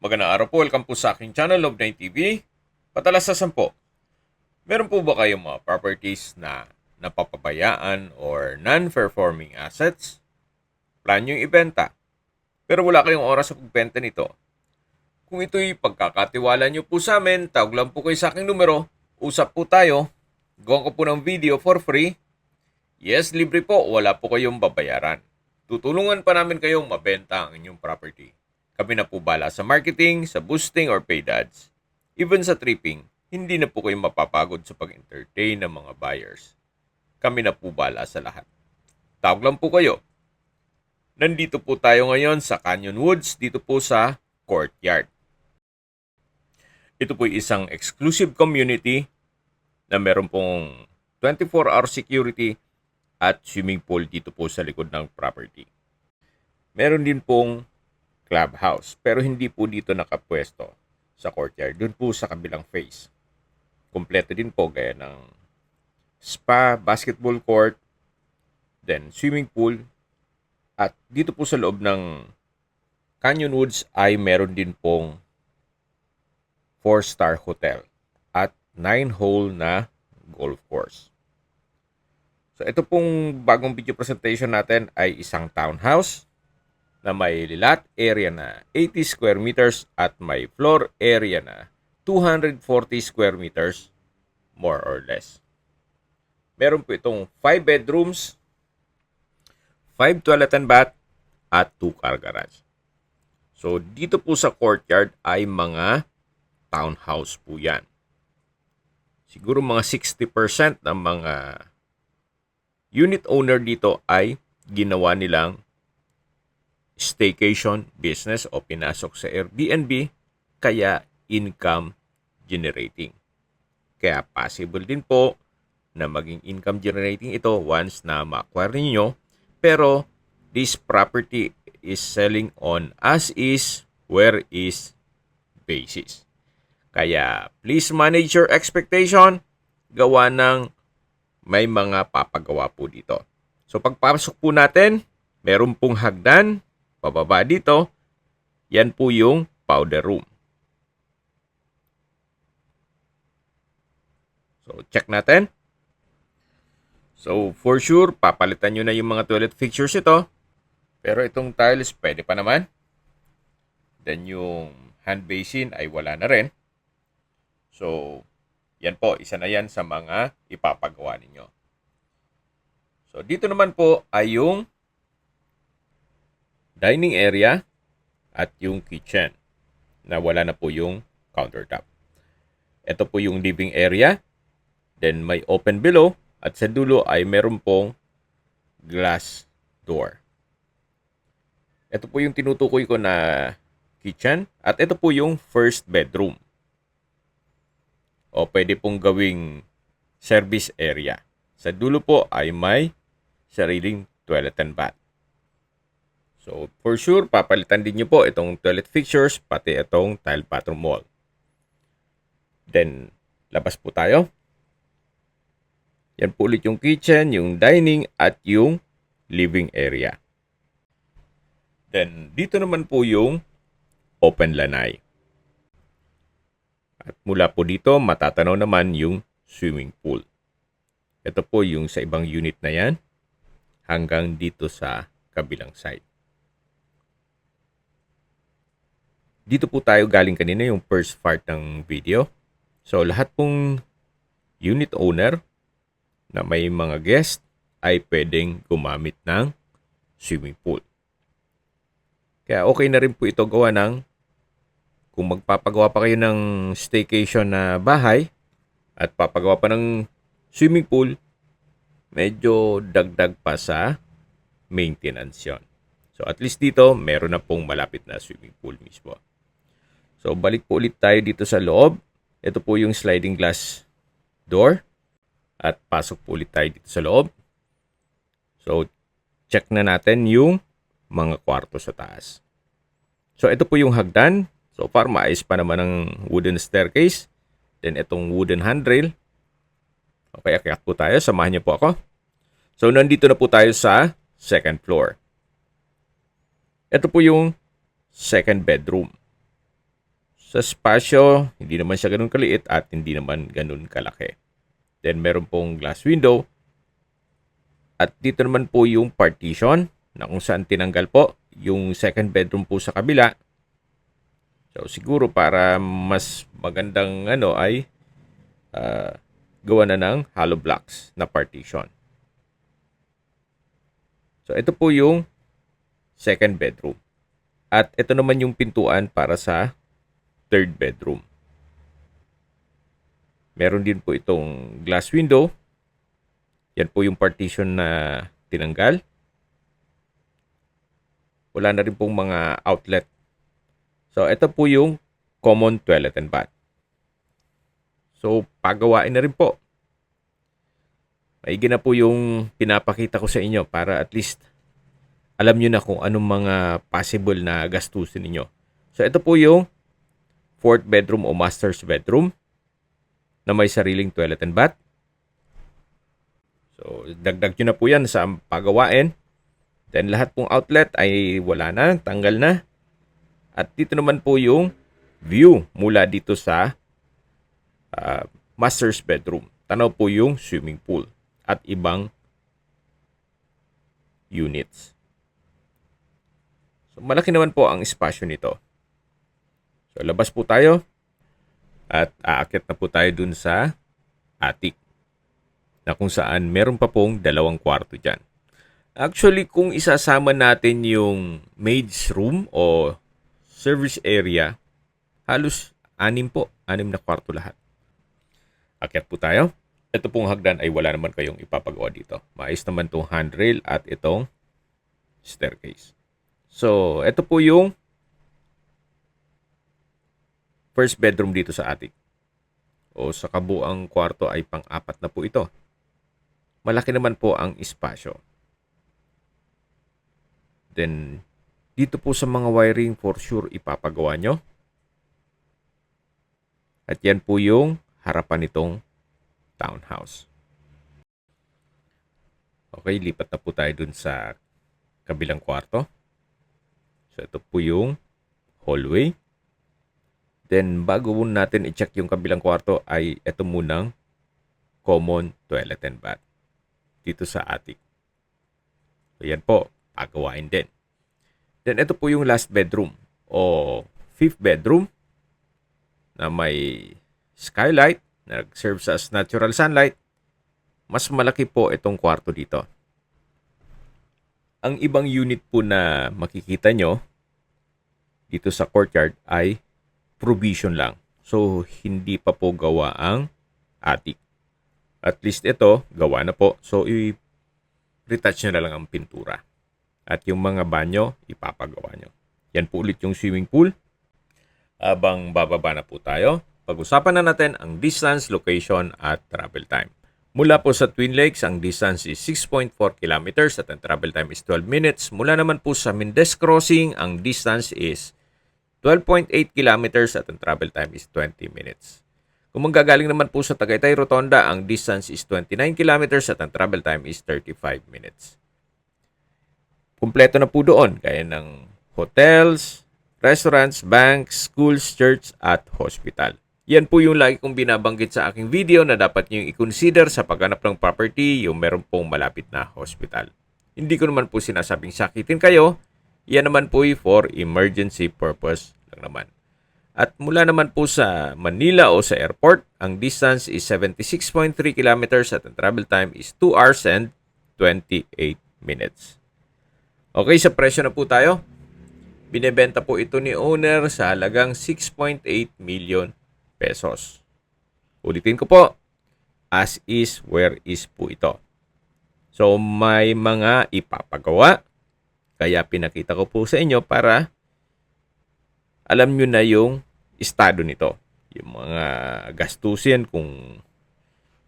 Magandang araw po. Welcome po sa aking channel, Love9 TV. Patalasasan po, meron po ba kayong mga properties na napapabayaan or non-performing assets? Plan nyo yung ibenta, pero wala kayong oras sa pagbenta nito. Kung ito'y pagkakatiwala nyo po sa amin, tawag lang po kayo sa aking numero, usap po tayo, gawa ko po ng video for free. Yes, libre po, wala po kayong babayaran. Tutulungan pa namin kayong mabenta ang inyong property. Kami na po bala sa marketing, sa boosting or paid ads. Even sa tripping, hindi na po kayo mapapagod sa pag-entertain ng mga buyers. Kami na po bala sa lahat. Tawag lang po kayo. Nandito po tayo ngayon sa Canyon Woods, dito po sa Courtyard. Ito po isang exclusive community na meron pong 24-hour security at swimming pool dito po sa likod ng property. Meron din pong clubhouse, pero hindi po dito nakapwesto sa courtyard. Doon po sa kabilang face. Kompleto din po gaya ng spa, basketball court, then swimming pool. At dito po sa loob ng Canyon Woods ay meron din pong 4-star hotel at 9-hole na golf course. So ito pong bagong video presentation natin ay isang townhouse na may lot area na 80 square meters at may floor area na 240 square meters more or less. Meron po itong 5 bedrooms, 5 toilet and bath at 2 car garage. So dito po sa courtyard ay mga townhouse po yan. Siguro mga 60% ng mga unit owner dito ay ginawa nilang staycation business o pinasok sa Airbnb, kaya income generating. Kaya possible din po na maging income generating ito once na ma-acquire ninyo, pero this property is selling on as is, where is basis. Kaya please manage your expectation, gawa ng may mga papagawa po dito. So pagpasok po natin, meron pong hagdan, pababa dito, yan po yung powder room. So, check natin. So, for sure, papalitan nyo na yung mga toilet fixtures ito. Pero itong tiles, pwede pa naman. Then, yung hand basin ay wala na rin. So, yan po, isa na yan sa mga ipapagawa ninyo. So, dito naman po ay yung dining area at yung kitchen na wala na po yung countertop. Ito po yung living area. Then may open below at sa dulo ay meron pong glass door. Ito po yung tinutukoy ko na kitchen at ito po yung first bedroom. O pwede pong gawing service area. Sa dulo po ay may sariling toilet and bath. So, for sure, papalitan din nyo po itong toilet fixtures, pati itong tile bathroom wall. Then, labas po tayo. Yan po ulit yung kitchen, yung dining, at yung living area. Then, dito naman po yung open lanai. At mula po dito, matatanaw naman yung swimming pool. Ito po yung sa ibang unit na yan, hanggang dito sa kabilang side. Dito po tayo galing kanina yung first part ng video. So, lahat pong unit owner na may mga guest ay pwedeng gumamit ng swimming pool. Kaya okay na rin po ito gawa ng kung magpapagawa pa kayo ng staycation na bahay at papagawa pa ng swimming pool, medyo dagdag pa sa maintenance yon. So, at least dito, meron na pong malapit na swimming pool mismo. So, balik po ulit tayo dito sa loob. Ito po yung sliding glass door. At pasok po ulit tayo dito sa loob. So, check na natin yung mga kwarto sa taas. So, ito po yung hagdan. So far, maayos pa naman ang wooden staircase. Then, itong wooden handrail. Okay, akyat po tayo. Samahan niyo po ako. So, nandito na po tayo sa second floor. Ito po yung second bedroom. Sa spasyo, hindi naman siya ganun kaliit at hindi naman ganun kalaki. Then meron pong glass window. At dito naman po yung partition na kung saan tinanggal po yung second bedroom po sa kabila. So siguro para mas magandang ay gawa na ng hollow blocks na partition. So ito po yung second bedroom. At ito naman yung pintuan para sa third bedroom. Meron din po itong glass window. Yan po yung partition na tinanggal. Wala na rin pong mga outlet. So, ito po yung common toilet and bath. So, pagawain na rin po. Maigi na po yung pinapakita ko sa inyo para at least alam nyo na kung anong mga possible na gastusin ninyo. So, ito po yung fourth bedroom o master's bedroom na may sariling toilet and bath. So, dagdag nyo na po yan sa pagawain. Then, lahat pong outlet ay wala na, tanggal na. At dito naman po yung view mula dito sa master's bedroom. Tanaw po yung swimming pool at ibang units. So, malaki naman po ang espasyo nito. So, labas po tayo at aakyat na po tayo dun sa attic na kung saan meron pa pong 2 kwarto dyan. Actually, kung isasama natin yung maid's room o service area, halos 6 po. 6 na kwarto lahat. Akyat po tayo. Ito pong hagdan ay wala naman kayong ipapagawa dito. Maayos naman itong handrail at itong staircase. So, ito po yung first bedroom dito sa attic. O sa kabuang kwarto ay pang-4 na po ito. Malaki naman po ang espasyo. Then, dito po sa mga wiring for sure ipapagawa nyo. At yan po yung harapan nitong townhouse. Okay, lipat na po tayo dun sa kabilang kwarto. So, ito po yung hallway. Then, bago natin i-check yung kabilang kwarto ay ito munang common toilet and bath dito sa attic. So, yan po, pagawain din. Then, ito po yung last bedroom o fifth bedroom na may skylight na serves as natural sunlight. Mas malaki po itong kwarto dito. Ang ibang unit po na makikita nyo dito sa courtyard ay provision lang. So, hindi pa po gawa ang attic. At least ito, gawa na po. So, i-retouch nyo na lang ang pintura. At yung mga banyo, ipapagawa nyo. Yan po ulit yung swimming pool. Abang bababa na po tayo, pag-usapan na natin ang distance, location, at travel time. Mula po sa Twin Lakes, ang distance is 6.4 kilometers at ang travel time is 12 minutes. Mula naman po sa Mendez Crossing, ang distance is 12.8 kilometers at ang travel time is 20 minutes. Kung manggagaling naman po sa Tagaytay Rotonda, ang distance is 29 kilometers at ang travel time is 35 minutes. Kumpleto na po doon, gaya ng hotels, restaurants, banks, schools, church, at hospital. Yan po yung lagi kong binabanggit sa aking video na dapat nyo i-consider sa paghanap ng property yung meron pong malapit na hospital. Hindi ko naman po sinasabing sakitin kayo, yan naman po for emergency purpose lang naman. At mula naman po sa Manila o sa airport, ang distance is 76.3 kilometers at ang travel time is 2 hours and 28 minutes. Okay, sa presyo na po tayo. Binebenta po ito ni owner sa halagang 6.8 million pesos. Ulitin ko po, as is, where is po ito. So, may mga ipapagawa. Kaya pinakita ko po sa inyo para alam nyo na yung estado nito. Yung mga gastusin kung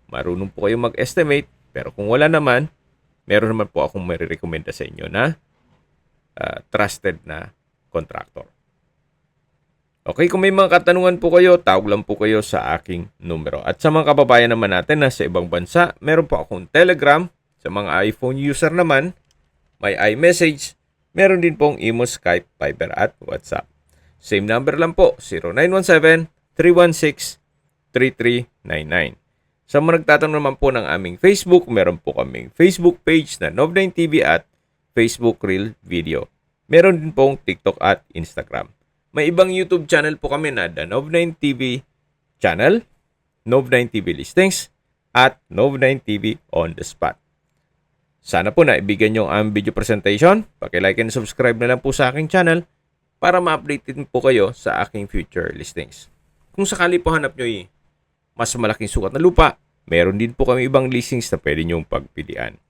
marunong po kayo mag-estimate. Pero kung wala naman, meron naman po akong marirekomenda sa inyo na trusted na contractor. Okay, kung may mga katanungan po kayo, tawag lang po kayo sa aking numero. At sa mga kababayan naman natin na sa ibang bansa, meron po akong Telegram. Sa mga iPhone user naman, may iMessage. Meron din pong Imo, Skype, Viber at WhatsApp. Same number lang po, 0917-316-3399. Sa mga nagtatanong naman po ng aming Facebook, meron po kaming Facebook page na Nov9TV at Facebook Reel Video. Meron din pong TikTok at Instagram. May ibang YouTube channel po kami na The Nov9TV Channel, Nov9TV Listings, at Nov9TV On The Spot. Sana po na ibigyan nyo ang video presentation. Paki-like and subscribe na lang po sa aking channel para ma-update din po kayo sa aking future listings. Kung sakali po hanap nyo mas malaking sukat na lupa, meron din po kami ibang listings na pwede nyong pagpilian.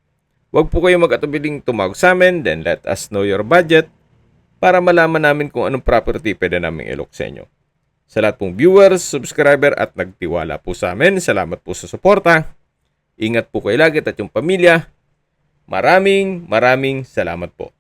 Huwag po kayo mag-atubiling tumawag sa amin, then let us know your budget para malaman namin kung anong property pwede namin ilok sa inyo. Sa lahat pong viewers, subscriber at nagtiwala po sa amin, salamat po sa suporta. Ingat po kayo lagi at yung pamilya. Maraming salamat po.